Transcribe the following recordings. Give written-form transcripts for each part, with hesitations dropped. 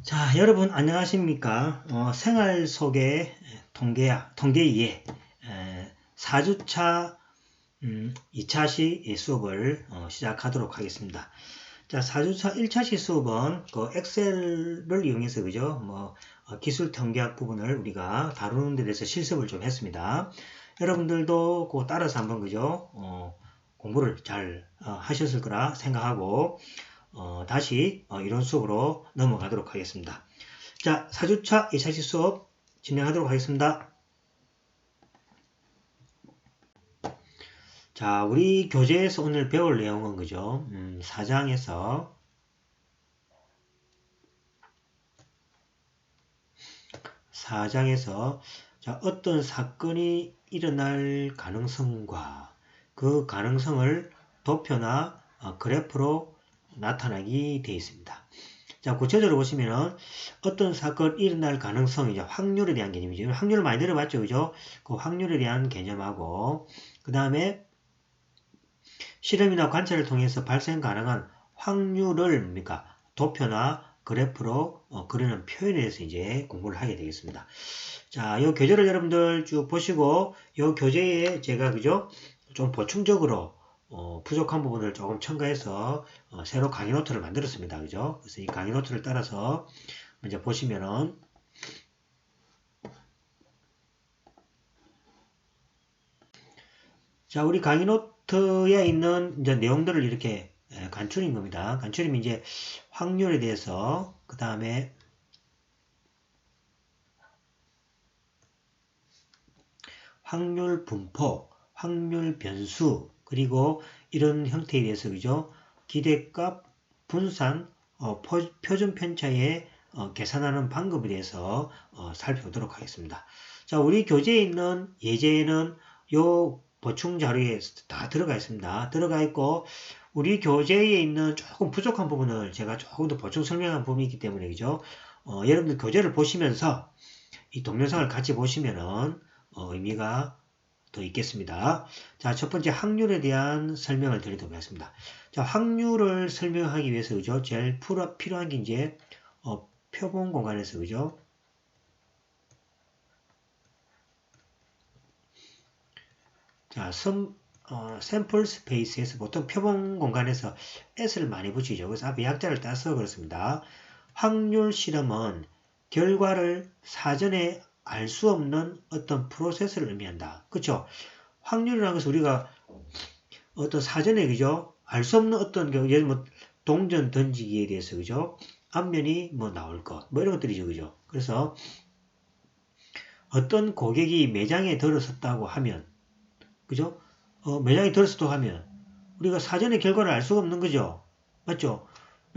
자, 여러분 안녕하십니까? 생활 속의 통계 2의 4주차 2차시 수업을 시작하도록 하겠습니다. 자, 4주차 1차시 수업은 그 엑셀을 이용해서 그죠? 기술 통계학 부분을 우리가 다루는 데 대해서 실습을 좀 했습니다. 여러분들도 그 따라서 한번 그죠? 공부를 잘 하셨을 거라 생각하고 다시 이론 수업으로 넘어가도록 하겠습니다. 자, 4주차 2차시 수업 진행하도록 하겠습니다. 자, 우리 교재에서 오늘 배울 내용은 그죠? 4장에서 자, 어떤 사건이 일어날 가능성과 그 가능성을 도표나 그래프로 나타나게 되어 있습니다. 자, 구체적으로 보시면은 어떤 사건이 일어날 가능성, 이제 확률에 대한 개념이죠. 확률을 많이 들어봤죠, 그죠? 그 확률에 대한 개념하고, 그 다음에 실험이나 관찰을 통해서 발생 가능한 확률을 뭡니까? 도표나 그래프로 그리는 표현에 대해서 이제 공부를 하게 되겠습니다. 자, 이 교재를 여러분들 쭉 보시고, 이 교재에 제가 그죠? 좀 보충적으로 부족한 부분을 조금 첨가해서 새로 강의 노트를 만들었습니다. 그죠? 그래서 이 강의 노트를 따라서 먼저 보시면은 자, 우리 강의 노트에 있는 이제 내용들을 이렇게 간추린 겁니다. 간추리면 이제 확률에 대해서 그 다음에 확률 분포, 확률 변수, 그리고 이런 형태에 대해서 그죠? 기대값, 분산, 표준 편차에 계산하는 방법에 대해서 살펴보도록 하겠습니다. 자, 우리 교재에 있는 예제는 요 보충 자료에 다 들어가 있습니다. 들어가 있고 우리 교재에 있는 조금 부족한 부분을 제가 조금 더 보충 설명한 부분이 있기 때문에 그죠? 여러분들 교재를 보시면서 이 동영상을 같이 보시면은 의미가 더 있겠습니다. 자, 첫 번째 확률에 대한 설명을 드리도록 하겠습니다. 자, 확률을 설명하기 위해서 그죠? 제일 필요한 게 이제 표본 공간에서 그죠? 자, 샘플 스페이스에서 보통 표본 공간에서 s를 많이 붙이죠. 그래서 앞에 약자를 따서 그렇습니다. 확률 실험은 결과를 사전에 알 수 없는 어떤 프로세스를 의미한다. 그렇죠? 확률이라는 것은 우리가 어떤 사전에 그죠? 알 수 없는 어떤 예를 뭐 동전 던지기에 대해서 그죠? 앞면이 뭐 나올 것, 뭐 이런 것들이죠, 그죠? 그래서 어떤 고객이 매장에 들어섰다고 하면, 그죠? 매장에 들어섰다고 하면 우리가 사전에 결과를 알 수가 없는 거죠, 맞죠?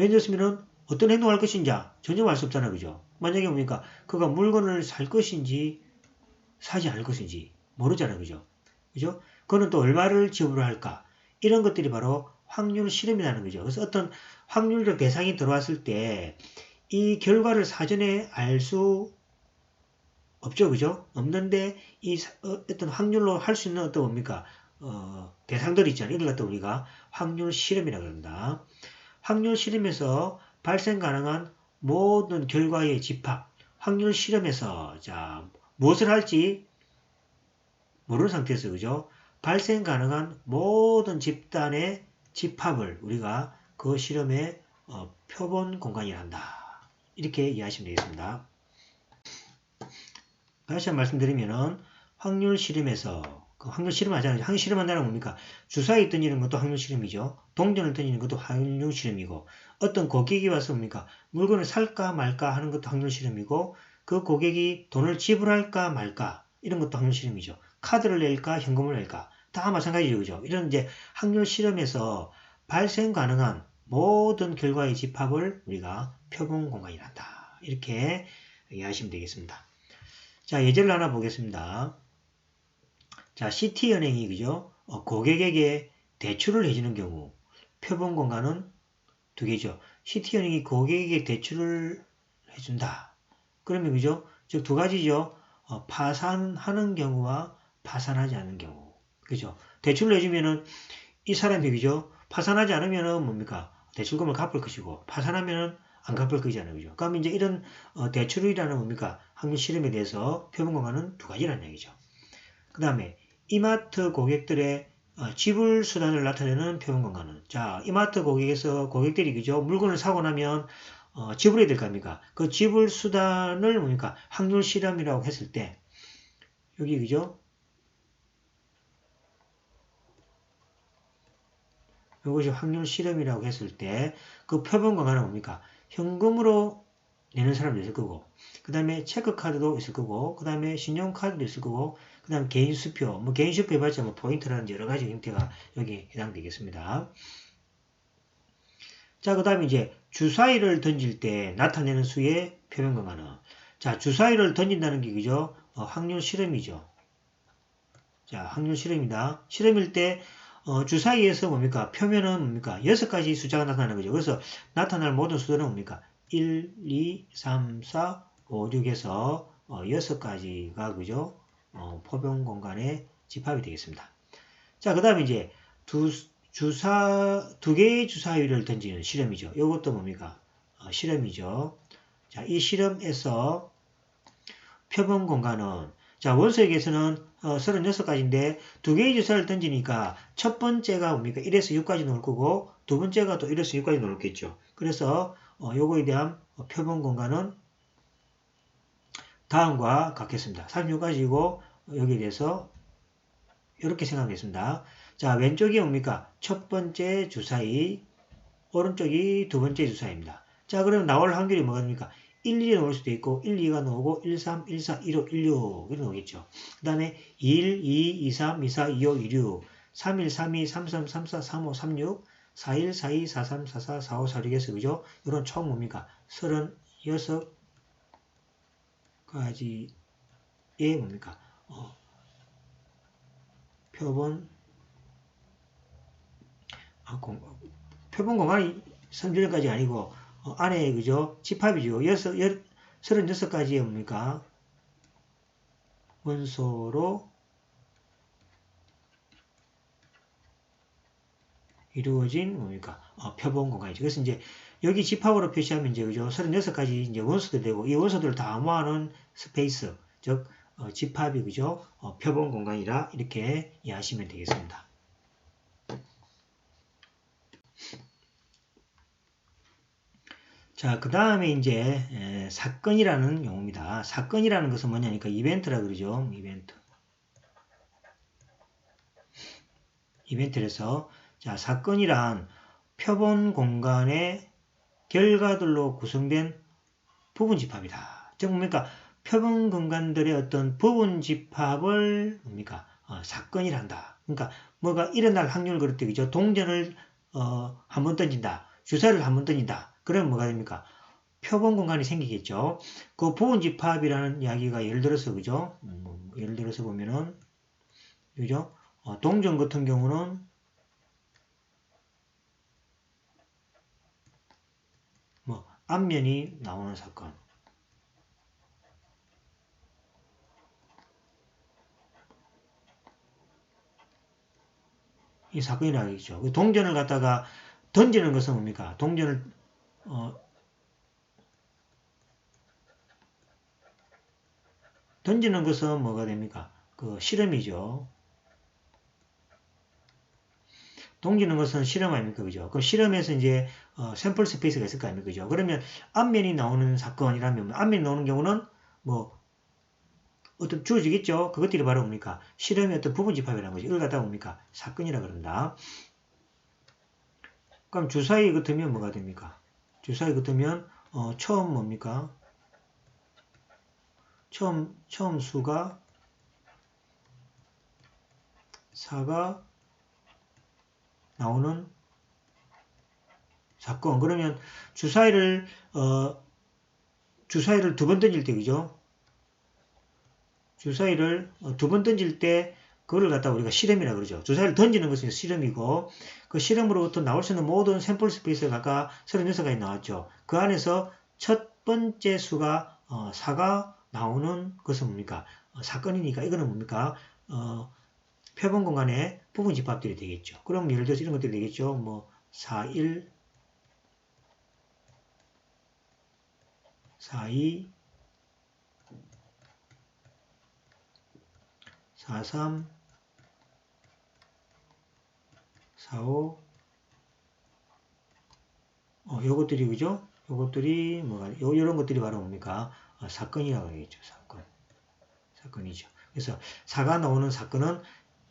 예를 들었으면 어떤 행동을 할 것인지 전혀 알 수 없잖아, 그죠? 만약에 뭡니까? 그가 물건을 살 것인지 사지 않을 것인지 모르잖아, 그죠? 그죠? 그는 또 얼마를 지불할까? 이런 것들이 바로 확률 실험이라는 거죠. 그래서 어떤 확률적 대상이 들어왔을 때 이 결과를 사전에 알 수 없죠, 그죠? 없는데 이 어떤 확률로 할 수 있는 어떤 뭡니까? 대상들이 있잖아요. 이걸 갖다 우리가 확률 실험이라고 합니다. 확률 실험에서 발생 가능한 모든 결과의 집합, 확률 실험에서 자 무엇을 할지 모르는 상태에서 그죠? 발생 가능한 모든 집단의 집합을 우리가 그 실험의 표본 공간이라 한다. 이렇게 이해하시면 되겠습니다. 다시 한번 말씀드리면은 확률 실험에서 확률 실험 하잖아요. 확률 실험한다는 뭡니까? 주사위 던지는 것도 확률 실험이죠. 동전을 던지는 것도 확률 실험이고 어떤 고객이 와서 뭡니까? 물건을 살까 말까 하는 것도 확률 실험이고 그 고객이 돈을 지불할까 말까 이런 것도 확률 실험이죠. 카드를 낼까 현금을 낼까 다 마찬가지죠. 그죠? 이런 이제 확률 실험에서 발생 가능한 모든 결과의 집합을 우리가 표본 공간이란다. 이렇게 이해하시면 되겠습니다. 자, 예제를 하나 보겠습니다. 자, CT은행이 그죠? 고객에게 대출을 해주는 경우 표본 공간은 두 개죠. CT은행이 고객에게 대출을 해준다. 그러면 그죠? 즉 두 가지죠. 파산하는 경우와 파산하지 않는 경우. 그죠? 대출을 해주면은 이 사람이 그죠? 파산하지 않으면은 뭡니까? 대출금을 갚을 것이고 파산하면은 안 갚을 거잖아요. 그죠? 그럼 이제 이런 대출이라는 뭡니까? 확률 실험에 대해서 표본 공간은 두 가지라는 얘기죠. 그 다음에 이마트 고객들의 지불 수단을 나타내는 표본 공간은 자, 이마트 고객에서 고객들이 그죠? 물건을 사고 나면 지불해야 될 거 아닙니까? 그 지불 수단을 뭡니까? 확률 실험이라고 했을 때 여기 그죠? 이것이 확률 실험이라고 했을 때 그 표본 공간은 뭡니까? 현금으로 내는 사람도 있을 거고 그 다음에 체크카드도 있을 거고 그 다음에 신용카드도 있을 거고 그 다음에 개인 수표 뭐 개인 수표 해봤자 뭐 포인트라든지 여러 가지 형태가 여기 해당되겠습니다. 자, 그 다음에 이제 주사위를 던질 때 나타내는 수의 표본 공간은 자, 주사위를 던진다는 게 그죠? 확률 실험이죠. 자, 확률 실험이다. 실험일 때 주사위에서 뭡니까? 표면은 뭡니까? 6가지 숫자가 나타나는 거죠. 그래서 나타날 모든 수들은 뭡니까? 1, 2, 3, 4, 5, 6에서 6가지가 그죠? 표본 공간의 집합이 되겠습니다. 자, 그 다음에 이제 두 개의 주사위를 던지는 실험이죠. 이것도 뭡니까? 실험이죠. 자, 이 실험에서 표본 공간은 자, 원소에게서는 36가지인데 두 개의 주사를 던지니까 첫 번째가 뭡니까? 1에서 6까지 나올 거고 두 번째가 또 1에서 6까지 나올겠죠. 그래서 요거에 대한 표본 공간은 다음과 같겠습니다. 36가지고 여기에 대해서 이렇게 생각하겠습니다. 자, 왼쪽이 뭡니까? 첫 번째 주사위, 오른쪽이 두 번째 주사위입니다. 자, 그러면 나올 확률이 뭐가 됩니까? 1, 2가 나올 수도 있고 1, 2가 나오고 1, 3, 1, 4, 1, 5, 1, 6 이렇게 나오겠죠. 그 다음에 1, 2, 2, 3, 2, 4, 2, 5, 2, 6 3, 1, 3, 2, 3, 3, 3, 4, 3, 5, 3, 6 4, 1, 4, 2, 4, 3, 4, 4, 4, 5, 4, 6에서 그죠? 이런 총 뭡니까? 36가지의 뭡니까? 표본 표본 공간이 3주년까지 아니고 안에 그죠? 집합이죠. 36가지의 뭡니까? 원소로 이루어진 뭡니까? 표본 공간이죠. 그래서 이제 여기 집합으로 표시하면 이제 그죠? 36가지 이제 원소들 되고 이 원소들을 다 모아놓은 스페이스, 즉 집합이 그죠? 표본 공간이라 이렇게 이해하시면 되겠습니다. 자, 그 다음에 이제 사건이라는 용어입니다. 사건이라는 것은 뭐냐니까 이벤트라 그러죠. 이벤트에서 자, 사건이란 표본 공간의 결과들로 구성된 부분 집합이다. 즉 뭡니까? 표본 공간들의 어떤 부분 집합을 뭡니까? 사건이란다. 그러니까 뭐가 일어날 확률을 그럴 때 그죠? 동전을 한 번 던진다. 주사를 한 번 던진다. 그러면 뭐가 됩니까? 표본 공간이 생기겠죠. 그 부분 집합이라는 이야기가 예를 들어서 그죠? 예를 들어서 보면은 그죠? 동전 같은 경우는 뭐 앞면이 나오는 사건. 이 사건이라고 하겠죠. 그 동전을 갖다가 던지는 것은 뭡니까? 동전을 던지는 것은 뭐가 됩니까? 그 실험이죠. 동지는 것은 실험 아닙니까? 그죠? 그 실험에서 이제 샘플 스페이스가 있을 거 아닙니까? 그죠? 그러면 앞면이 나오는 사건이라면 앞면이 나오는 경우는 뭐 어떤 주어지겠죠? 그것들이 바로 뭡니까? 실험의 어떤 부분 집합이라는 거죠. 이걸 갖다가 뭡니까? 사건이라 그런다. 그럼 주사위 같으면 뭐가 됩니까? 주사위 같으면 처음 뭡니까? 처음 수가 4가 나오는 사건. 그러면 주사위를 두 번 던질 때 그죠? 주사위를 두 번 던질 때 그거를 갖다 우리가 실험이라 그러죠. 주사위를 던지는 것은 실험이고 그 실험으로부터 나올 수 있는 모든 샘플 스페이스가 아까 36가지 나왔죠. 그 안에서 첫 번째 수가 4가 나오는 것은 뭡니까? 사건이니까 이거는 뭡니까? 표본 공간의 부분 집합들이 되겠죠. 그럼 예를 들어서 이런 것들이 되겠죠. 뭐 4, 1, 42, 43, 45, 요것들이, 그죠? 요것들이, 요런 것들이 바로 뭡니까? 사건이라고 하겠죠. 사건이죠. 그래서 4가 나오는 사건은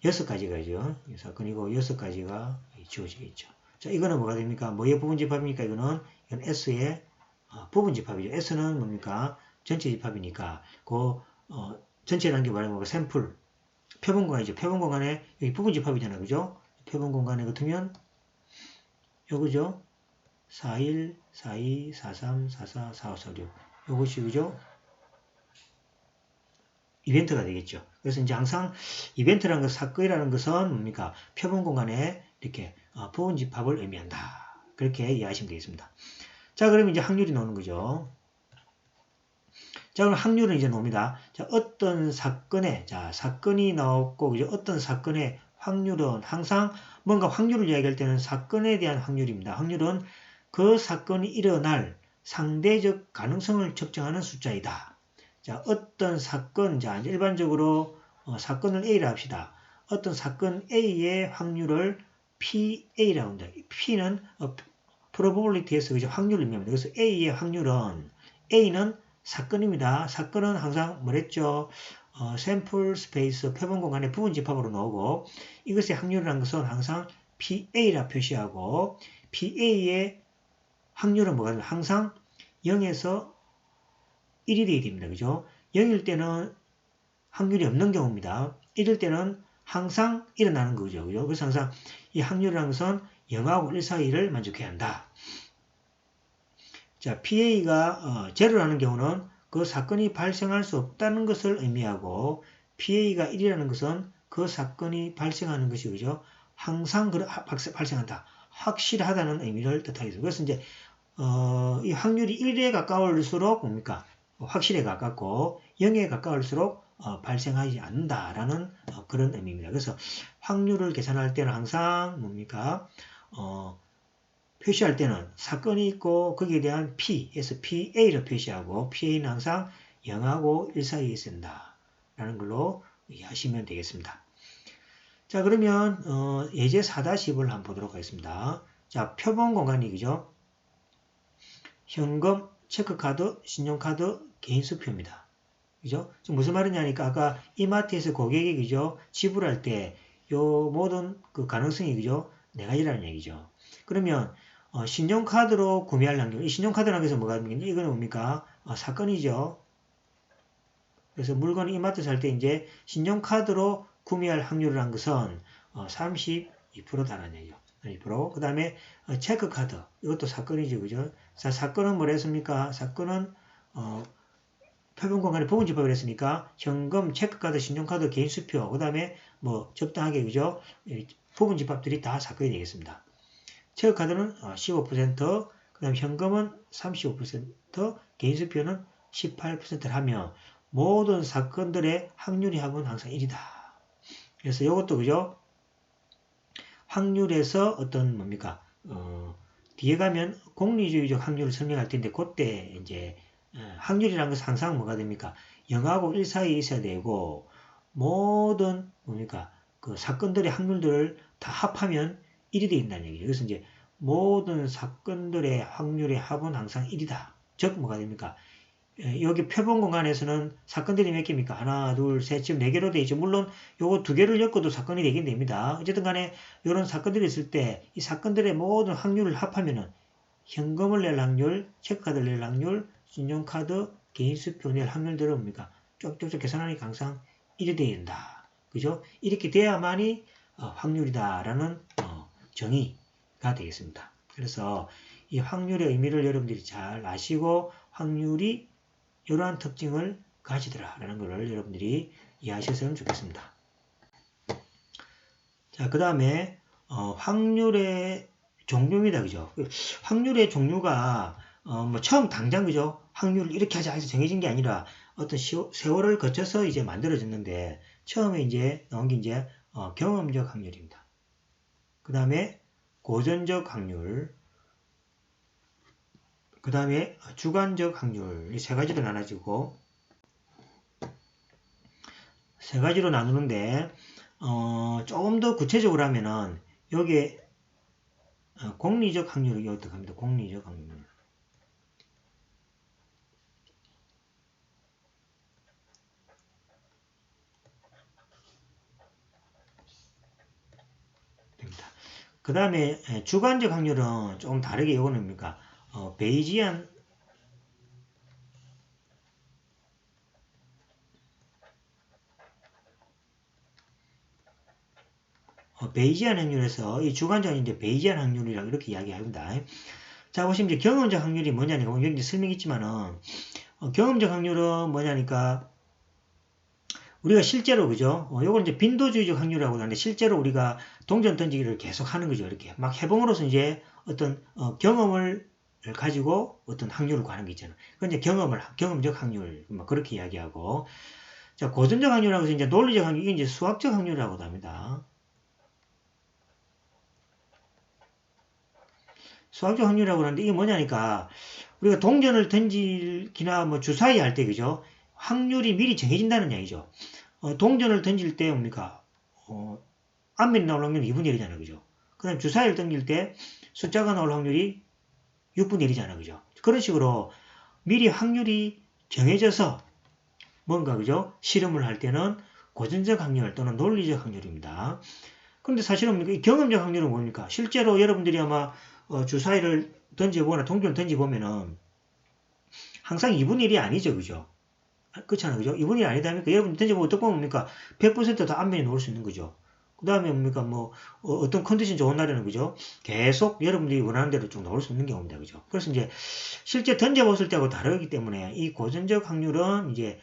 6가지가죠. 사건이고 6가지가 지워지겠죠. 자, 이거는 뭐가 됩니까? 뭐의 부분집합입니까? 이건 S의 부분집합이죠. S는 뭡니까? 전체 집합이니까 전체라는 게 말하면 샘플, 표본 공간이죠. 표본 공간에 여기 부분집합이잖아요. 그죠? 표본 공간에 같으면 요거죠. 41, 42, 43, 44, 45, 46 요것이 그죠? 이벤트가 되겠죠. 그래서 이제 항상 이벤트라는 것, 사건이라는 것은 뭡니까? 표본 공간에 이렇게 부분 집합을 의미한다. 그렇게 이해하시면 되겠습니다. 자, 그러면 이제 확률이 나오는 거죠. 자, 그럼 확률은 이제 나옵니다. 자, 어떤 사건에, 사건이 나왔고, 그죠? 어떤 사건의 확률은 항상 뭔가 확률을 이야기할 때는 사건에 대한 확률입니다. 확률은 그 사건이 일어날 상대적 가능성을 측정하는 숫자이다. 자, 어떤 사건, 자, 일반적으로 사건을 A라 합시다. 어떤 사건 A의 확률을 PA라고 한다. P는 probability에서 그죠? 확률을 의미합니다. 그래서 A의 확률은 A는 사건입니다. 사건은 항상 뭐랬죠? 샘플 스페이스 표본 공간의 부분 집합으로 나오고 이것의 확률이라는 것은 항상 PA라 표시하고 PA의 확률은 뭐가 되면 항상 0에서 1이 되어야 됩니다. 그죠? 0일 때는 확률이 없는 경우입니다. 1일 때는 항상 일어나는 거죠. 그죠? 그래서 항상 이 확률이라는 것은 0하고 1 사이를 만족해야 한다. 자, PA가 제로라는 경우는 그 사건이 발생할 수 없다는 것을 의미하고 PA가 1이라는 것은 그 사건이 발생하는 것이 그죠? 항상 발생한다. 확실하다는 의미를 뜻하겠습니다. 그래서 이제 이 확률이 1에 가까울수록 뭡니까? 확실에 가깝고 0에 가까울수록 발생하지 않는다라는 그런 의미입니다. 그래서 확률을 계산할 때는 항상 뭡니까? 표시할 때는 사건이 있고 거기에 대한 P에서 PA를 표시하고 PA는 항상 0하고 1 사이에 있습니다. 라는 걸로 이해하시면 되겠습니다. 자, 그러면 예제 4-10을 한번 보도록 하겠습니다. 자, 표본 공간이 그죠? 현금, 체크카드, 신용카드, 개인수표입니다. 그죠? 무슨 말이냐니까 아까 이마트에서 고객이 그죠? 지불할 때 요 모든 그 가능성이 그죠? 4가지라는 얘기죠. 그러면 신용카드로 구매할 확률, 이 신용카드라는 것은 뭐가 됩니까? 이거는 뭡니까? 사건이죠. 그래서 물건을 이마트 살 때 이제 신용카드로 구매할 확률이라는 것은 32%다라는 얘기죠. 32%. 그 다음에 체크카드. 이것도 사건이죠. 그죠? 자, 사건은 뭐라 했습니까? 사건은 표본 공간에 부분 집합을 했으니까 현금, 체크카드, 신용카드, 개인수표, 그 다음에 뭐 적당하게 그죠? 부분 집합들이 다 사건이 되겠습니다. 체크카드는 15%, 그 다음 현금은 35%, 개인수표는 18%를 하며 모든 사건들의 확률의 합은 항상 1이다. 그래서 이것도 그죠? 확률에서 어떤 뭡니까? 뒤에 가면 공리주의적 확률을 설명할 텐데 그때 이제 확률이라는 것은 항상 뭐가 됩니까? 0하고 1 사이에 있어야 되고 모든 뭡니까? 그 사건들의 확률들을 다 합하면 1이 되어 있다는 얘기죠. 그래서 이제 모든 사건들의 확률의 합은 항상 1이다. 즉 뭐가 됩니까? 여기 표본 공간에서는 사건들이 몇 개입니까? 하나, 둘, 셋, 지금 4개로 되어 있죠. 물론 요거 2개를 엮어도 사건이 되긴 됩니다. 어쨌든 간에 이런 사건들이 있을 때 이 사건들의 모든 확률을 합하면은 현금을 낼 확률, 체크카드를 낼 확률, 신용카드, 개인수표 낼 확률들은 뭡니까? 쪽쪽쪽 계산하니까 항상 1이 되어야 된다. 그죠? 이렇게 돼야만이 확률이다라는 정의가 되겠습니다. 그래서 이 확률의 의미를 여러분들이 잘 아시고 확률이 이러한 특징을 가지더라라는 것을 여러분들이 이해하셨으면 좋겠습니다. 자, 그 다음에 확률의 종류입니다. 그죠? 확률의 종류가 뭐 처음 당장 그죠? 확률을 이렇게 하자 해서 정해진 게 아니라 어떤 세월을 거쳐서 이제 만들어졌는데 처음에 이제 나온 게 이제 경험적 확률입니다. 그 다음에 고전적 확률, 그 다음에 주관적 확률 이 세 가지로 나눠지고 세 가지로 나누는데 조금 더 구체적으로 하면은 여기에 공리적 확률이 어떻게 합니다. 공리적 확률. 됩니다. 그 다음에 주관적 확률은 조금 다르게 이거는 뭡니까? 베이지안 베이지안 확률에서 이 주관적 확률인데 베이지안 확률이라고 이렇게 이야기합니다. 자, 보시면 이제 경험적 확률이 뭐냐니까 여기 이제 설명이 있지만은 경험적 확률은 뭐냐니까 우리가 실제로 그죠? 요걸 이제 빈도주의적 확률이라고 하는데 실제로 우리가 동전 던지기를 계속 하는 거죠. 이렇게 막 해봄으로써 이제 어떤 경험을 가지고 어떤 확률을 구하는 게 있잖아요. 그건 이제 경험적 확률 뭐 그렇게 이야기하고 자 고전적 확률이라고 해서 이제 논리적 확률 이게 이제 수학적 확률이라고도 합니다. 수학적 확률이라고 하는데 이게 뭐냐니까 우리가 동전을 던지기나 뭐 주사위 할 때 그죠? 확률이 미리 정해진다는 얘기죠. 동전을 던질 때 뭡니까? 앞면이 나올 확률이 2분의 1이잖아요. 그죠? 그 다음에 주사위를 던질 때 숫자가 나올 확률이 6분의 1이잖아요. 그죠? 그런 식으로 미리 확률이 정해져서 뭔가 그죠? 실험을 할 때는 고전적 확률 또는 논리적 확률입니다. 그런데 사실은 이 경험적 확률은 뭡니까? 실제로 여러분들이 아마 주사위를 던져보거나 동전을 던져보면은 항상 2분의 1이 아니죠. 그죠? 그렇잖아요. 그죠? 2분의 1이 아니다 하니까 여러분 던져보고 어떻게 보면 뭡니까? 100%다 앞면에 놓을 수 있는 거죠. 그 다음에 뭡니까? 뭐 어떤 컨디션 좋은 날에는 그죠? 계속 여러분들이 원하는 대로 쭉 놓을 수 있는 경우입니다. 그죠? 그래서 이제 실제 던져봤을 때하고 다르기 때문에 이 고전적 확률은 이제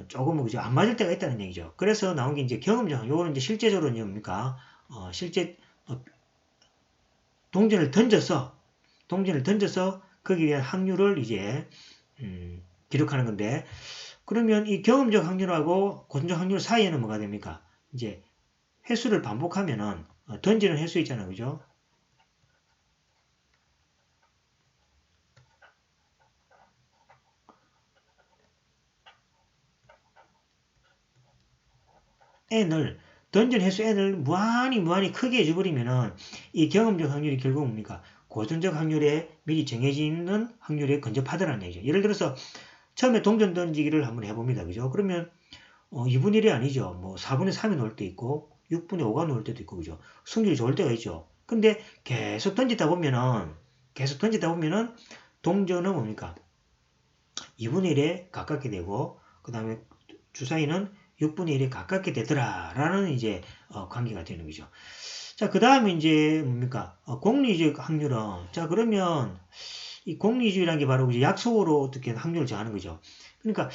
조금 그죠? 안 맞을 때가 있다는 얘기죠. 그래서 나온 게 이제 경험적 확률. 요거는 이제 실제적으로 이제 뭡니까? 실제 동전을 던져서 거기에 대한 확률을 이제 기록하는 건데 그러면 이 경험적 확률하고 고전적 확률 사이에는 뭐가 됩니까? 이제 횟수를 반복하면은 던지는 횟수 있잖아요. 그죠? n을 던지는 횟수 n을 무한히 크게 해줘버리면은 이 경험적 확률이 결국 뭡니까? 고전적 확률에 미리 정해져 있는 확률에 근접하더라는 얘기죠. 예를 들어서 처음에 동전 던지기를 한번 해봅니다. 그죠? 그러면 2분의 1이 아니죠. 뭐 4분의 3이 나올 때 있고 6분의 5가 나올 때도 있고 그죠? 승률이 좋을 때가 있죠. 근데 계속 던지다 보면은 동전은 뭡니까? 2분의 1에 가깝게 되고 그 다음에 주사위는 6분의 1에 가깝게 되더라라는 이제 관계가 되는 거죠. 자, 그 다음에 이제 뭡니까? 공리적 확률은 자 그러면 이 공리주의라는 게 바로 이제 약속으로 어떻게 확률을 정하는 거죠. 그러니까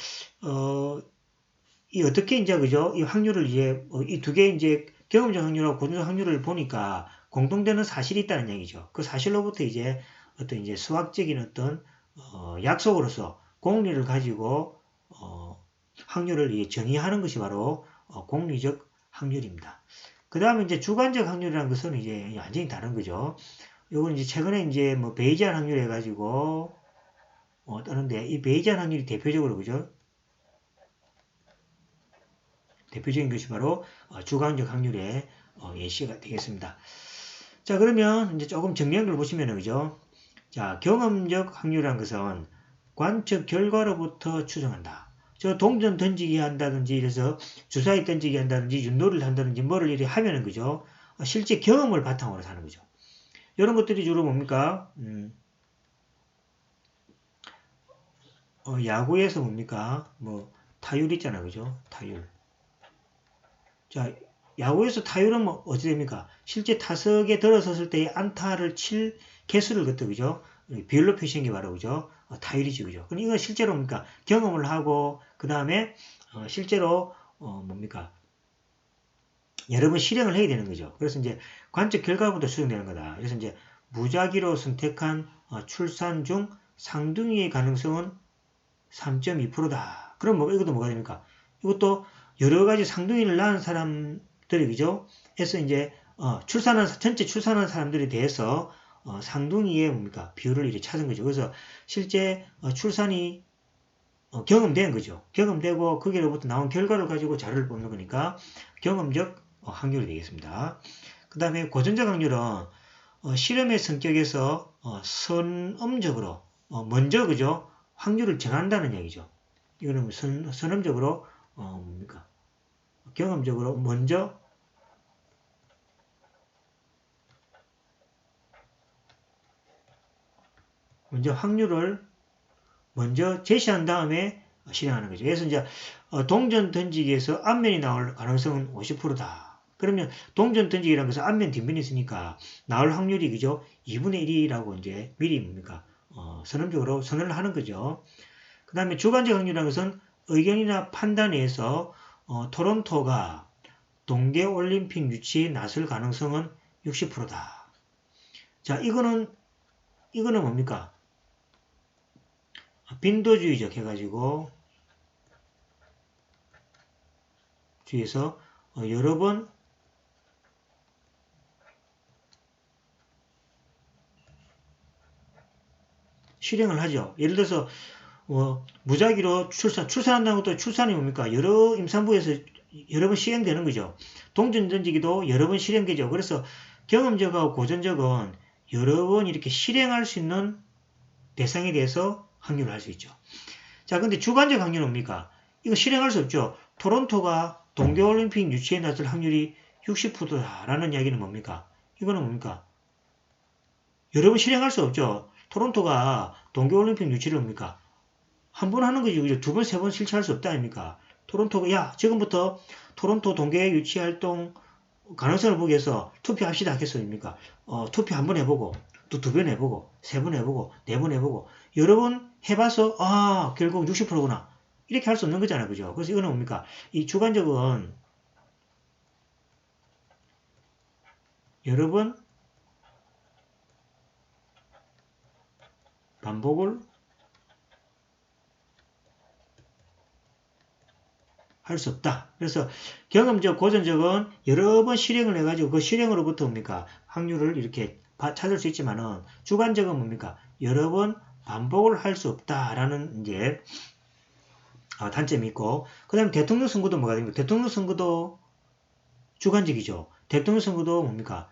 이 어떻게 이제 그죠? 이 확률을 이제 이 두 개 이제 경험적 확률하고 고전적 확률을 보니까 공통되는 사실이 있다는 얘기죠. 그 사실로부터 이제 어떤 이제 수학적인 어떤 약속으로서 공리를 가지고 확률을 정의하는 것이 바로 공리적 확률입니다. 그 다음에 이제 주관적 확률이라는 것은 이제 완전히 다른 거죠. 요건 이제 최근에 이제 뭐 베이지안 확률 해가지고 뜨는데 이 베이지안 확률이 대표적으로 그죠? 대표적인 것이 바로 주관적 확률의 예시가 되겠습니다. 자 그러면 이제 조금 정리한 걸 보시면 그죠? 자 경험적 확률이라는 것은 관측 결과로부터 추정한다. 저 동전 던지기 한다든지 이래서 주사위 던지기 한다든지 윷놀이를 한다든지 뭐를 이렇게 하면은 그죠? 실제 경험을 바탕으로 사는 거죠. 이런 것들이 주로 뭡니까? 야구에서 뭡니까? 뭐 타율 있잖아, 그죠? 타율. 자, 야구에서 타율은 뭐 어찌 됩니까? 실제 타석에 들어섰을 때의 안타를 칠 개수를 그때 그죠? 비율로 표시한 게 바로 그죠? 타율이지 그죠? 그럼 이건 실제로 뭡니까? 경험을 하고 그 다음에 실제로 뭡니까? 여러 번 실행을 해야 되는 거죠. 그래서 이제 관측 결과부터 수정되는 거다. 그래서 이제 무작위로 선택한 출산 중 상등이의 가능성은 3.2%다. 그럼 뭐 이것도 뭐가 됩니까? 이것도 여러 가지 상등이를 낳은 사람들이 그죠? 해서 이제 전체 출산한 사람들에 대해서 상둥이의 뭡니까? 비율을 이렇게 찾은 거죠. 그래서 실제 출산이 경험된 거죠. 경험되고 거기로부터 나온 결과를 가지고 자료를 뽑는 거니까 경험적 확률이 되겠습니다. 그 다음에 고전적 확률은 실험의 성격에서 선음적으로 먼저 그죠? 확률을 정한다는 얘기죠. 이거는 선음적으로 뭡니까? 경험적으로 먼저 확률을 먼저 제시한 다음에 실행하는 거죠. 그래서 이제 동전 던지기에서 앞면이 나올 가능성은 50%다. 그러면 동전 던지기라는 것은 앞면 뒷면이 있으니까 나올 확률이 그죠? 2분의 1이라고 이제 미리 뭡니까? 선언적으로 선언을 하는 거죠. 그 다음에 주관적 확률이라는 것은 의견이나 판단에서 토론토가 동계올림픽 유치에 나설 가능성은 60%다. 자, 이거는 뭡니까? 빈도주의적 해가지고 주위에서 여러 번 실행을 하죠. 예를 들어서 무작위로 출산한다는 것도 출산이 뭡니까? 여러 임산부에서 여러 번 시행되는 거죠. 동전 던지기도 여러 번 실행되죠. 그래서 경험적하고 고전적은 여러 번 이렇게 실행할 수 있는 대상에 대해서 확률을 할 수 있죠. 자, 근데 주관적 확률은 뭡니까? 이거 실행할 수 없죠. 토론토가 동계올림픽 유치에 나설 확률이 60%다라는 이야기는 뭡니까? 이거는 뭡니까? 여러 번 실행할 수 없죠. 토론토가 동계올림픽 유치를 뭡니까? 한 번 하는 거지. 그죠? 두 번, 세 번 실천할 수 없다 아닙니까? 토론토가, 야, 지금부터 토론토 동계 유치 활동 가능성을 보기 위해서 투표합시다 하겠습니까? 투표 한 번 해보고, 또 두 번 해보고, 세 번 해보고, 네 번 해보고, 여러 번 해봐서, 결국 60%구나. 이렇게 할 수 없는 거잖아요. 그죠? 그래서 이거는 뭡니까? 이 주관적은 여러 번 반복을 할 수 없다. 그래서 경험적, 고전적은 여러 번 실행을 해가지고 그 실행으로부터 뭡니까? 확률을 이렇게 찾을 수 있지만은 주관적은 뭡니까? 여러 번 반복을 할 수 없다라는 이제 단점이 있고, 그 다음에 대통령 선거도 뭐가 됩니까? 대통령 선거도 주관적이죠. 대통령 선거도 뭡니까?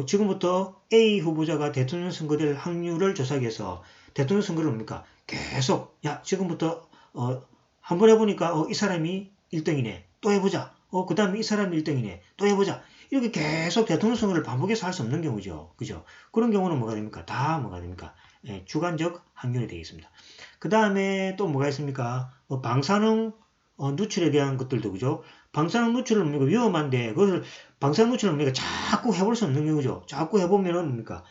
지금부터 A 후보자가 대통령 선거될 확률을 조사하기 위해서 대통령 선거를 뭡니까? 계속, 야, 지금부터, 한번 해보니까, 이 사람이 1등이네. 또 해보자. 그 다음에 이 사람이 1등이네. 또 해보자. 이렇게 계속 대통령 선거를 반복해서 할 수 없는 경우죠. 그죠? 그런 경우는 뭐가 됩니까? 다 뭐가 됩니까? 주관적 확률이 되겠습니다. 그 다음에 또 뭐가 있습니까? 방사능 누출에 대한 것들도 그죠? 방사능 누출은 뭡니까? 위험한데 그것을 방사능 누출은 뭡니까? 자꾸 해볼 수 없는 경우죠. 자꾸 해보면은 뭡니까?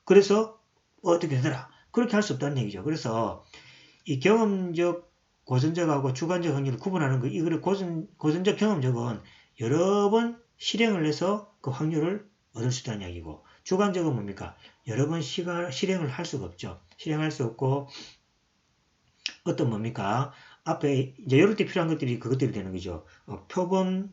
그래서 어떻게 되더라? 그렇게 할 수 없다는 얘기죠. 그래서 이 경험적 고전적하고 주관적 확률을 구분하는 거, 이거를 고전적 경험적은 여러 번 실행을 해서 그 확률을 얻을 수 있다는 이야기고, 주관적은 뭡니까? 여러 번 실행을 할 수가 없죠. 실행할 수 없고, 어떤 뭡니까? 앞에 이제 이럴 때 필요한 것들이 그것들이 되는 거죠. 표본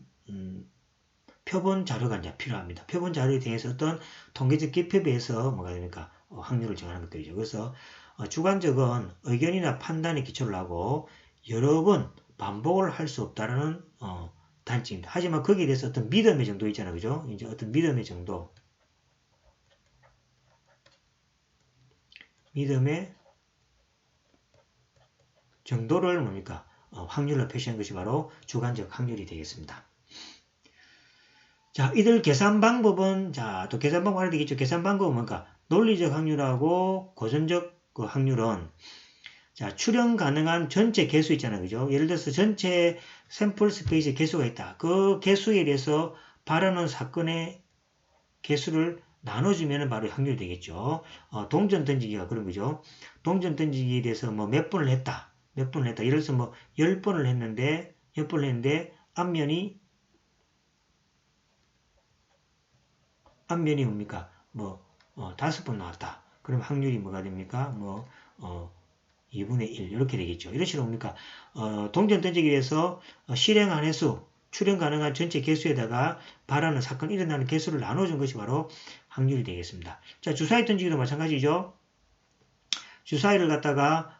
자료가 이제 필요합니다. 표본 자료에 대해서 어떤 통계적 기표에 비해서 뭐가 됩니까? 확률을 정하는 것들이죠. 그래서 주관적은 의견이나 판단에 기초를 하고 여러 번 반복을 할 수 없다라는 단점입니다. 하지만 거기에 대해서 어떤 믿음의 정도 있잖아요. 그죠? 이제 어떤 믿음의 정도를 뭡니까? 확률로 표시한 것이 바로 주관적 확률이 되겠습니다. 자, 이들 계산 방법은, 또 계산 방법 알아야 되겠죠. 계산 방법은 뭔가, 논리적 확률하고 고전적 그 확률은, 출현 가능한 전체 개수 있잖아요. 그죠? 예를 들어서 전체 샘플 스페이스의 개수가 있다. 그 개수에 대해서 발하는 사건의 개수를 나눠주면 바로 확률이 되겠죠. 동전 던지기가 그런 거죠. 동전 던지기에 대해서 뭐 몇 번을 했다. 예를 들어서 뭐 10번을 했는데, 앞면이 뭡니까? 5번 나왔다. 그럼 확률이 뭐가 됩니까? 2분의 1 이렇게 되겠죠. 이런 식으로 뭡니까? 동전 던지기 위해서 실행한 횟수, 출현 가능한 전체 개수에다가 발하는 사건 일어나는 개수를 나눠준 것이 바로 확률이 되겠습니다. 자, 주사위 던지기도 마찬가지죠. 주사위를 갖다가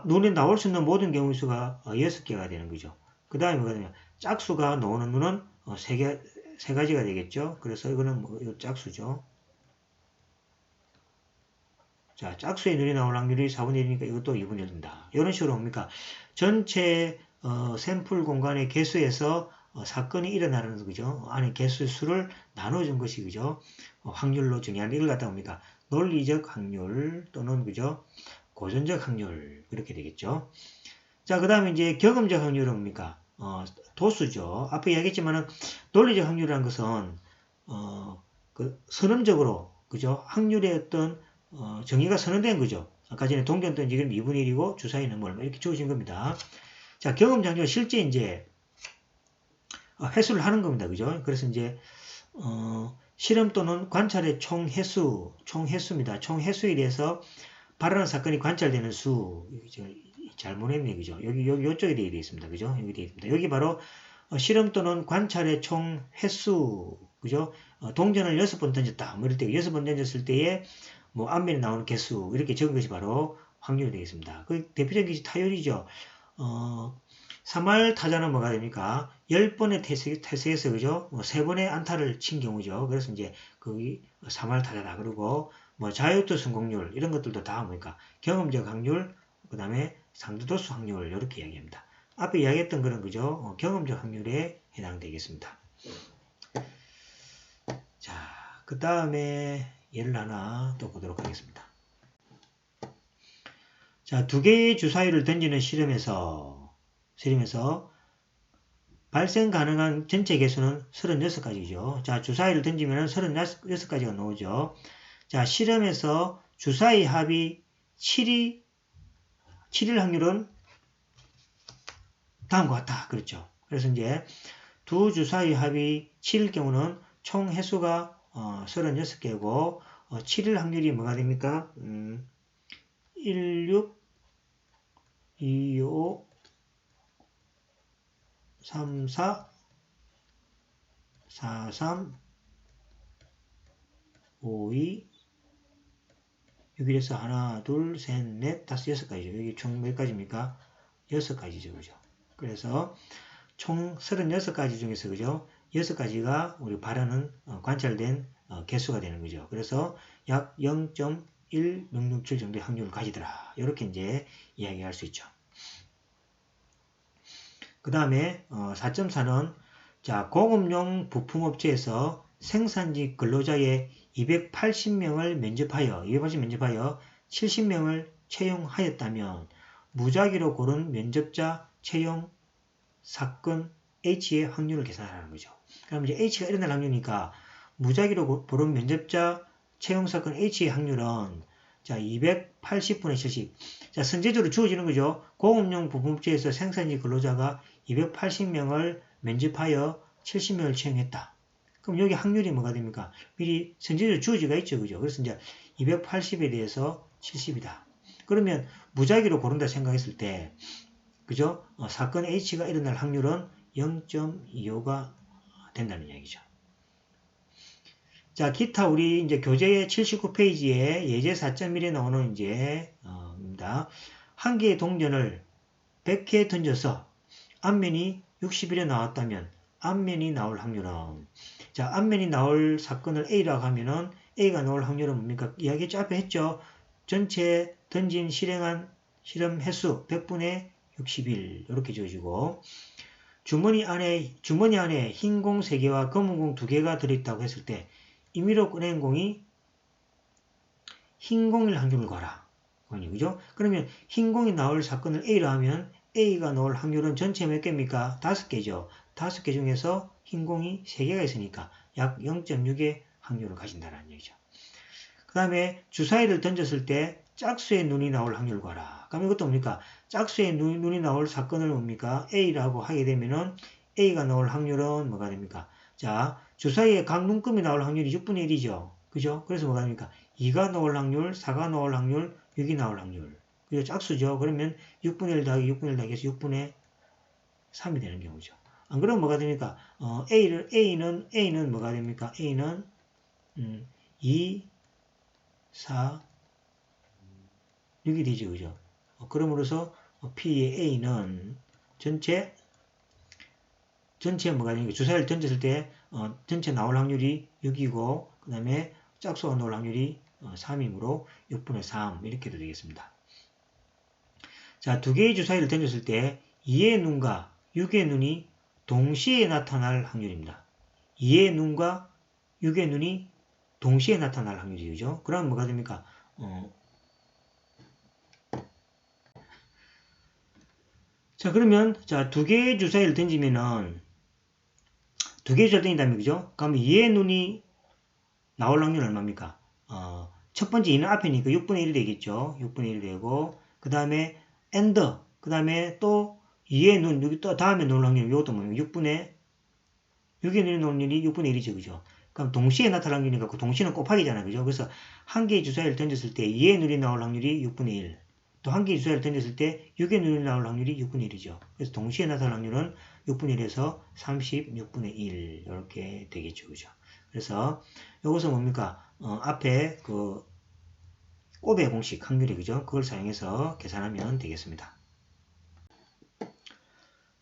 눈에 나올 수 있는 모든 경우 수가 6개가 되는 거죠. 그 다음에 뭐가 되냐, 짝수가 나오는 눈은 세 가지가 되겠죠. 그래서 이거는 이거 짝수죠. 자, 짝수의 눈이 나올 확률이 4분의 1이니까 이것도 2분의 1 된다. 이런 식으로 뭡니까? 전체 샘플 공간의 개수에서 사건이 일어나는 거죠. 안에 개수 수를 나눠준 것이 그죠. 확률로 정의하는 이걸 갖다 봅니까? 논리적 확률 또는 그죠. 고전적 확률 그렇게 되겠죠. 자, 그 다음에 이제 경험적 확률은 뭡니까? 도수죠. 앞에 이야기했지만은 논리적 확률이라는 것은 그 선언적으로 그죠. 확률의 어떤 정의가 선언된 거죠. 아까 전에 동전 던지기는 2분의 1이고 주사위는 뭐 얼마 이렇게 주어진 겁니다. 자, 경험적 확률은 실제 이제 회수를 하는 겁니다. 그죠? 그래서 이제 실험 또는 관찰의 총 횟수입니다. 총 횟수에 대해서 발생하는 사건이 관찰되는 수. 잘못했네. 그죠? 여기 요쪽에 되어 있습니다. 그죠? 여기 되어 있습니다. 여기 바로 실험 또는 관찰의 총 횟수. 그죠? 동전을 6번 던졌다. 뭐 이럴 때 6번 던졌을 때에 뭐 앞면에 나오는 개수 이렇게 적은 것이 바로 확률이 되겠습니다. 그 대표적인 것이 타율이죠. 3할 타자는 뭐가 됩니까? 10번의 태세에서 그죠? 3번의 안타를 친 경우죠. 그래서 이제 거기 3할 타자다. 그리고 뭐 자유투 성공률 이런 것들도 다 뭡니까? 경험적 확률, 그 다음에 상대도수 확률 이렇게 이야기합니다. 앞에 이야기했던 그런 그죠? 경험적 확률에 해당되겠습니다. 자, 그 다음에 예를 하나 또 보도록 하겠습니다. 자, 2개의 주사위를 던지는 실험에서 발생 가능한 전체 개수는 36가지죠. 자, 주사위를 던지면 36가지가 나오죠. 자, 실험에서 주사위 합이 7일 확률은 다음과 같다. 그렇죠. 그래서 이제 두 주사위 합이 7일 경우는 총 횟수가 36개고 7일 확률이 뭐가 됩니까? 1, 6, 2, 5, 3, 4, 4, 3, 5, 2, 6일에서 하나, 둘, 셋, 넷, 다섯, 6가지죠. 여기 총 몇 가지입니까? 6가지죠. 그죠? 그래서 총 36가지 중에서 그죠? 6가지가 우리 발현은 관찰된 개수가 되는 거죠. 그래서 약 0.1667 정도의 확률을 가지더라. 이렇게 이제 이야기할 수 있죠. 그 다음에 4.4는 자, 공업용 부품업체에서 생산직 근로자의 280명을 면접하여 70명을 채용하였다면 무작위로 고른 면접자 채용 사건 H의 확률을 계산하라는 거죠. 그럼 이제 H가 일어날 확률이니까 무작위로 고른 면접자 채용 사건 H의 확률은 자, 280분의 70. 자, 선제적으로 주어지는 거죠. 공업용 부품업체에서 생산직 근로자가 280명을 면접하여 70명을 채용했다. 그럼 여기 확률이 뭐가 됩니까? 미리 선제적으로 주어지가 있죠. 그죠? 그래서 이제 280에 대해서 70이다. 그러면 무작위로 고른다 생각했을 때, 그죠? 사건 H가 일어날 확률은 0.25가 된다는 이야기죠. 자, 기타 우리 이제 교재의 79페이지에 예제 4.1에 나오는 입니다. 한 개의 동전을 100개 던져서 앞면이 60일에 나왔다면 앞면이 나올 확률은 자, 앞면이 나올 사건을 A라고 하면은 A가 나올 확률은 뭡니까? 이야기했죠. 앞에 했죠. 전체 던진 실행한 실험 횟수 100분의 60일 이렇게 주어지고 주머니 안에 흰 공 3개와 검은 공 2개가 들어있다고 했을 때 임의로 꺼낸 공이 흰 공일 확률을 구하라. 그죠? 그러면 흰 공이 나올 사건을 A로 하면 A가 나올 확률은 전체 몇 개입니까? 5개죠. 5개 중에서 흰 공이 3개가 있으니까 약 0.6의 확률을 가진다는 얘기죠. 그 다음에 주사위를 던졌을 때 짝수의 눈이 나올 확률을 구하라. 그럼 이것도 뭡니까? 짝수의 눈이 나올 사건을 뭡니까? A라고 하게 되면은 A가 나올 확률은 뭐가 됩니까? 자, 주사위에 각 눈금이 나올 확률이 6분의 1이죠. 그죠? 그래서 뭐가 됩니까? 2가 나올 확률, 4가 나올 확률, 6이 나올 확률. 그게 짝수죠. 그러면 6분의 1 더하기 6분의 1 더하기 해서 6분의 3이 되는 경우죠. 안 그러면 뭐가 됩니까? A는 뭐가 됩니까? A는 2, 4, 6이 되죠. 그죠? 그럼으로써 P의 A는 전체 뭐가 되니까 주사위를 던졌을 때 전체 나올 확률이 6이고 그 다음에 짝수가 나올 확률이 3이므로 6분의 3 이렇게 되겠습니다. 자, 두 개의 주사위를 던졌을 때 2의 눈과 6의 눈이 동시에 나타날 확률입니다. 2의 눈과 6의 눈이 동시에 나타날 확률이죠. 그럼 뭐가 됩니까? 자, 그러면 자, 두 개의 주사위를 던지면은 두 개의 주사위를 던진다면 그죠? 그럼 2의 눈이 나올 확률은 얼마입니까? 첫 번째 2는 앞이니까 6분의 1 되겠죠. 6분의 1 되고 그 다음에 and 그 다음에 또 2의 눈 여기 또 다음에 나올 확률은 이것도 뭐예요? 6의 눈이 나올 확률이 6분의 1이죠. 그죠? 그럼 동시에 나타날 확률이니까 그 동시는 곱하기잖아요. 그죠? 그래서 한 개의 주사위를 던졌을 때 2의 눈이 나올 확률이 6분의 1. 또 한 개의 주사위를 던졌을 때 6의 눈이 나올 확률이 6분의 1이죠. 그래서 동시에 나타날 확률은 6분의 1에서 36분의 1 이렇게 되겠죠. 그죠? 그래서 이것은 뭡니까? 앞에 그 곱의 공식 확률이 그죠? 그걸 사용해서 계산하면 되겠습니다.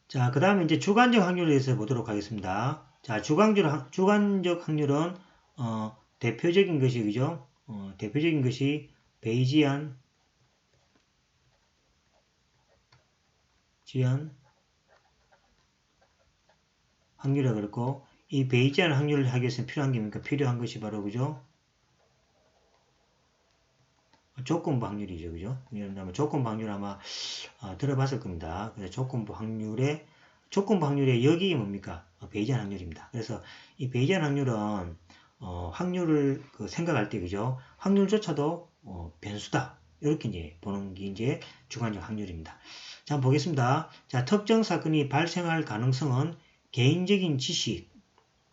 자, 그 다음에 이제 주관적 확률에 대해서 보도록 하겠습니다. 자, 주관적 확률은 대표적인 것이 그죠? 대표적인 것이 베이지안 확률이라고 그랬고 이 베이지안 확률을 하기 위해서 필요한 게 뭡니까? 필요한 것이 바로 그죠? 조건부 확률이죠. 그죠? 조건부 확률 아마 들어봤을 겁니다. 그래서 조건부 확률의 여기 뭡니까? 베이지안 확률입니다. 그래서 이 베이지안 확률은 확률을 생각할 때 그죠? 확률조차도 변수다. 이렇게 이제 보는 게 이제 주관적 확률입니다. 자, 한번 보겠습니다. 자, 특정 사건이 발생할 가능성은 개인적인 지식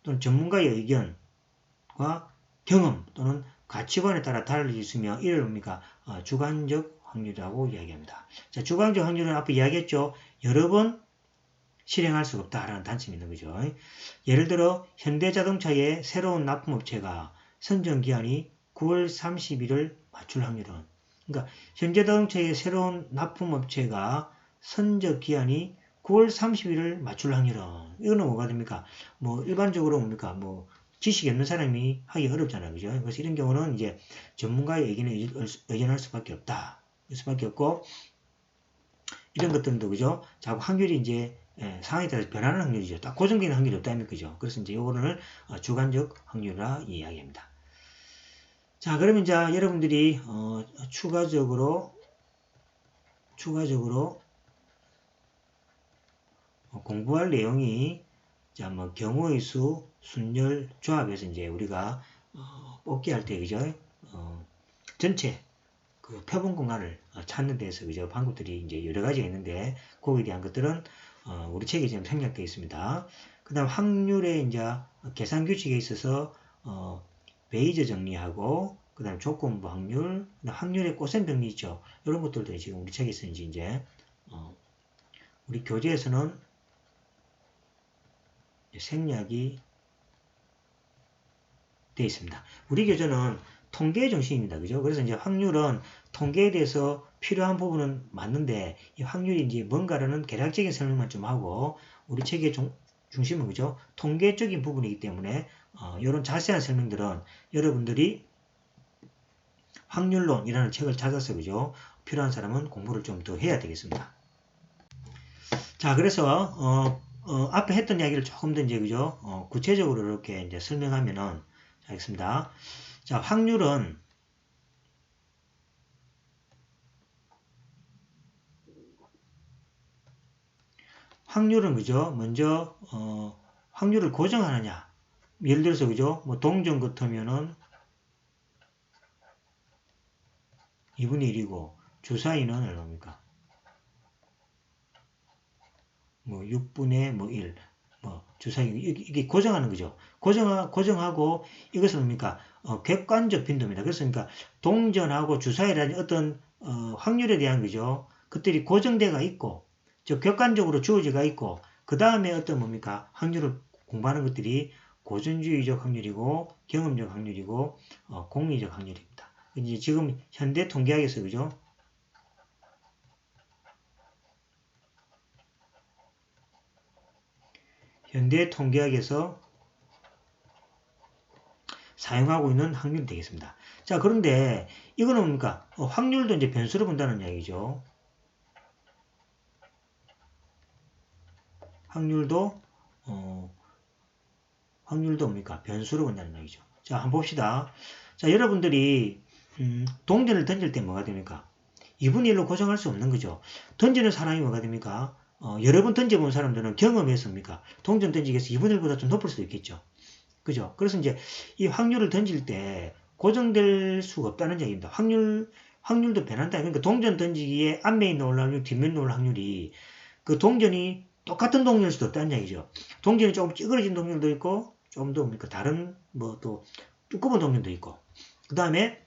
또는 전문가의 의견과 경험 또는 가치관에 따라 달라질 수 있으며 이를 뭡니까? 주관적 확률이라고 이야기합니다. 자, 주관적 확률은 앞에 이야기했죠. 여러 번 실행할 수가 없다라는 단점이 있는 거죠. 예를 들어 현대자동차의 새로운 납품업체가 선정기한이 9월 30일을 맞출 확률은 그러니까 현대자동차의 새로운 납품업체가 선정기한이 9월 30일을 맞출 확률은 이거는 뭐가 됩니까? 뭐 일반적으로 뭡니까? 뭐 지식이 없는 사람이 하기 어렵잖아요. 그죠? 그래서 이런 경우는 이제 전문가의 의견에 의존할 수밖에 없다. 수밖에 없고 이런 것들도 그죠? 자꾸 확률이 이제 상황에 따라서 변하는 확률이죠. 딱 고정되는 확률이 없다면 그죠? 그래서 이제 요거를 주관적 확률이라 이야기합니다. 자, 그러면 이제 여러분들이 추가적으로 공부할 내용이 자, 뭐 경우의 수, 순열, 조합에서 이제 우리가 뽑기 할 때 그죠? 전체 그 표본 공간을 찾는 데서 그죠? 방법들이 이제 여러 가지가 있는데 거기에 대한 것들은 우리 책에 지금 생략되어 있습니다. 그다음 확률의 이제 계산 규칙에 있어서 베이저 정리하고 그다음 조건부 확률, 그다음 확률의 꼬셈 병리 있죠. 이런 것들도 지금 우리 책에서 이제 우리 교재에서는 생략이 되어 있습니다. 우리 교재는 통계 정신입니다. 그죠? 그래서 이제 확률은 통계에 대해서 필요한 부분은 맞는데 이 확률이 이제 뭔가라는 개략적인 설명만 좀 하고 우리 책의 중심은 그죠? 통계적인 부분이기 때문에 이런 자세한 설명들은 여러분들이 확률론이라는 책을 찾아서 그죠? 필요한 사람은 공부를 좀 더 해야 되겠습니다. 자, 그래서 앞에 했던 이야기를 조금 더 이제 그죠? 구체적으로 이렇게 이제 설명하면은 알겠습니다. 자, 확률은 그죠? 먼저 확률을 고정하느냐? 예를 들어서 그죠? 뭐 동전 같으면은 2분의 1이고 주사위는 얼마입니까? 뭐 6분의 뭐 1. 뭐 주사위 이게 고정하는 거죠. 고정하고 이것은 뭡니까? 객관적 빈도입니다. 그래서 그러니까 동전하고 주사위라는 어떤 확률에 대한 거죠. 그들이 고정대가 있고 즉 객관적으로 주어지가 있고 그 다음에 어떤 뭡니까? 확률을 공부하는 것들이 고전주의적 확률이고 경험적 확률이고 공리적 확률입니다. 이제 지금 현대 통계학에서 그죠? 현대 통계학에서 사용하고 있는 확률이 되겠습니다. 자, 그런데 이거는 뭡니까? 확률도 이제 변수로 본다는 이야기죠. 확률도 뭡니까? 변수로 본다는 얘기죠. 자, 한번 봅시다. 자, 여러분들이 동전을 던질 때 뭐가 됩니까? 2분의 1로 고정할 수 없는 거죠. 던지는 사람이 뭐가 됩니까? 여러 번 던져본 사람들은 경험했습니까? 동전 던지기 위해서 2분의 1보다 좀 높을 수도 있겠죠. 그죠? 그래서 이제 이 확률을 던질 때 고정될 수가 없다는 얘기입니다. 확률도 변한다. 그러니까 동전 던지기에 앞면에 있는 확률, 뒷면에 있는 확률이 그 동전이 똑같은 동전일 수도 없다는 얘기죠. 동전이 조금 찌그러진 동전도 있고, 좀 더 뭡니까? 다른 뭐 또 두꺼운 동전도 있고. 그 다음에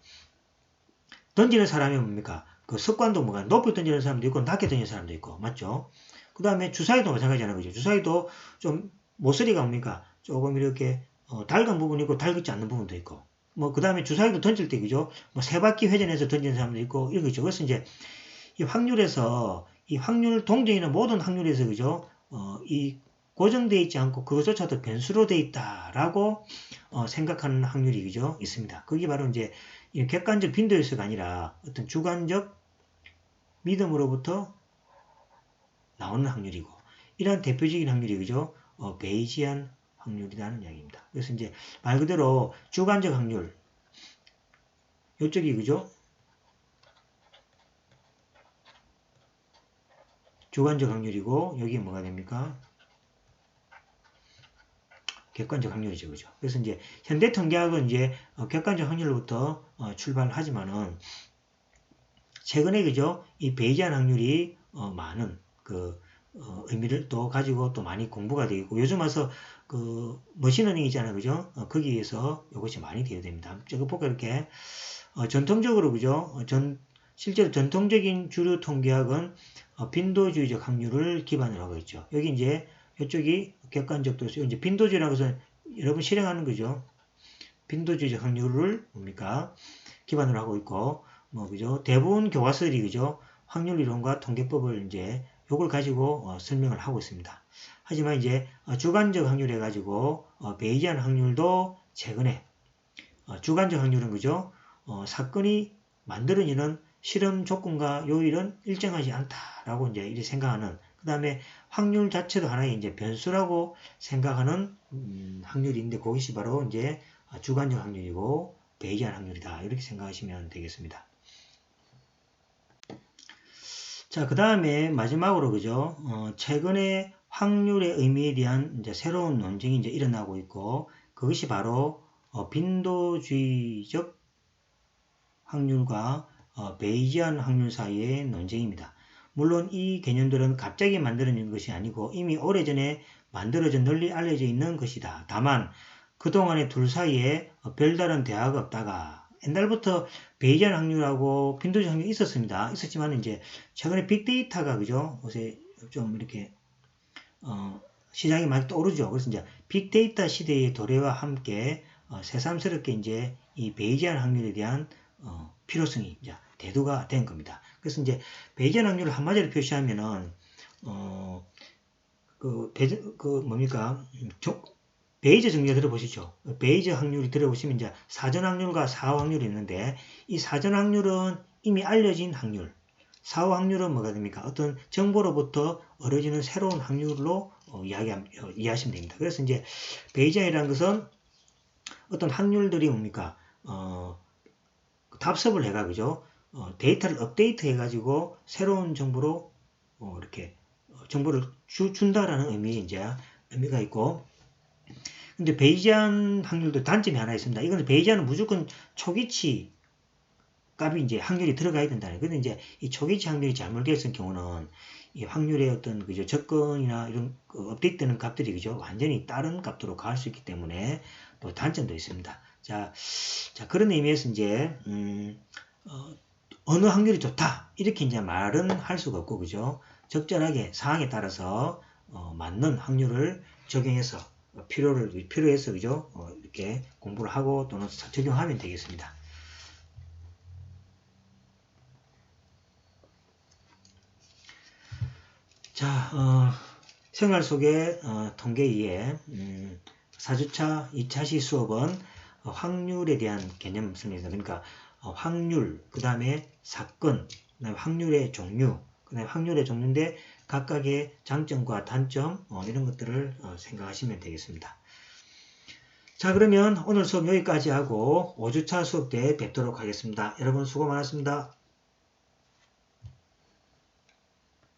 던지는 사람이 뭡니까? 그 습관도 뭐가 높이 던지는 사람도 있고, 낮게 던지는 사람도 있고, 맞죠? 그 다음에 주사위도 마찬가지잖아요. 그죠? 주사위도 좀 모서리가 뭡니까? 조금 이렇게 달간 부분이 있고 달긋지 않는 부분도 있고 뭐 그 다음에 주사위도 던질 때 그죠 뭐 세 바퀴 회전해서 던지는 사람도 있고 이거죠. 그래서 이제 이 확률에서 이 확률 동전이나 모든 확률에서 그죠 이 고정되어 있지 않고 그것조차도 변수로 되어 있다라고 생각하는 확률이 그죠 있습니다. 그게 바로 이제 이 객관적 빈도에서가 아니라 어떤 주관적 믿음으로부터 나오는 확률이고 이러한 대표적인 확률이 그죠 베이지안 확률이라는 이야기입니다. 그래서 이제 말 그대로 주관적 확률 이쪽이 그죠? 주관적 확률이고 여기 뭐가 됩니까? 객관적 확률이죠. 그죠? 그래서 이제 현대 통계학은 이제 객관적 확률로부터 출발하지만은 최근에 그죠? 이 베이지안 확률이 많은 그 의미를 또 가지고 또 많이 공부가 되어 있고 요즘 와서 그 머신러닝 있잖아요. 그죠? 거기에서 이것이 많이 되어야 됩니다. 제가 볼까 이렇게 전통적으로 그죠? 실제로 전통적인 주류 통계학은 빈도주의적 확률을 기반으로 하고 있죠. 여기 이제 이쪽이 객관적도 이제 빈도주의라고 해서 여러분 실행하는 거죠. 빈도주의적 확률을 뭡니까? 기반으로 하고 있고 뭐 그죠? 대부분 교과서들이 그죠? 확률 이론과 통계법을 이제 요걸 가지고 설명을 하고 있습니다. 하지만 이제 주관적 확률 해가지고 베이지안 확률도 최근에 주관적 확률은 그죠? 사건이 만들어지는 실험 조건과 요일은 일정하지 않다라고 이제 이렇게 생각하는 그 다음에 확률 자체도 하나의 이제 변수라고 생각하는 확률인데 그것이 바로 이제 주관적 확률이고 베이지안 확률이다 이렇게 생각하시면 되겠습니다. 자, 그 다음에 마지막으로 그죠? 최근에 확률의 의미에 대한 이제 새로운 논쟁이 이제 일어나고 있고 그것이 바로 빈도주의적 확률과 베이지안 확률 사이의 논쟁입니다. 물론 이 개념들은 갑자기 만들어진 것이 아니고 이미 오래전에 만들어져 널리 알려져 있는 것이다. 다만 그동안에 둘 사이에 별다른 대화가 없다가 옛날부터 베이지안 확률하고 빈도주의 확률이 있었습니다. 있었지만 이제 최근에 빅데이터가 그죠? 요새 좀 이렇게 시장이 많이 떠오르죠. 그래서 이제 빅데이터 시대의 도래와 함께 새삼스럽게 이제 이 베이지안 확률에 대한 필요성이 이제 대두가 된 겁니다. 그래서 이제 베이지안 확률을 한마디로 표시하면은 뭡니까? 베이저 정리가 들어보시죠. 베이저 확률이 들어보시면 이제 사전 확률과 사후 확률이 있는데 이 사전 확률은 이미 알려진 확률, 사후 확률은 뭐가 됩니까? 어떤 정보로부터 얻어지는 새로운 확률로 이해하시면 됩니다. 그래서 이제 베이지안이라는 것은 어떤 확률들이 뭡니까? 답습을 해가 그죠? 데이터를 업데이트 해가지고 새로운 정보로 이렇게 정보를 준다라는 의미가 있고, 근데 베이지안 확률도 단점이 하나 있습니다. 이거는 베이지안은 무조건 초기치 값이 이제 확률이 들어가야 된다는. 근데 이제 이 초기치 확률이 잘못되었을 경우는 이 확률의 어떤 그죠 접근이나 이런 업데이트되는 값들이 그죠 완전히 다른 값으로 갈 수 있기 때문에 또 단점도 있습니다. 자 그런 의미에서 이제 어느 확률이 좋다 이렇게 이제 말은 할 수가 없고 그죠 적절하게 상황에 따라서 맞는 확률을 적용해서 필요해서 그죠? 이렇게 공부를 하고 또는 적용하면 되겠습니다. 자, 생활 속의 통계 2에 4주차 2차시 수업은 확률에 대한 개념 설명입니다. 그러니까 확률, 그 다음에 사건, 그 다음에 확률의 종류, 그 다음에 확률의 종류인데 각각의 장점과 단점 이런 것들을 생각하시면 되겠습니다. 자, 그러면 오늘 수업 여기까지 하고 5주차 수업 때 뵙도록 하겠습니다. 여러분 수고 많았습니다.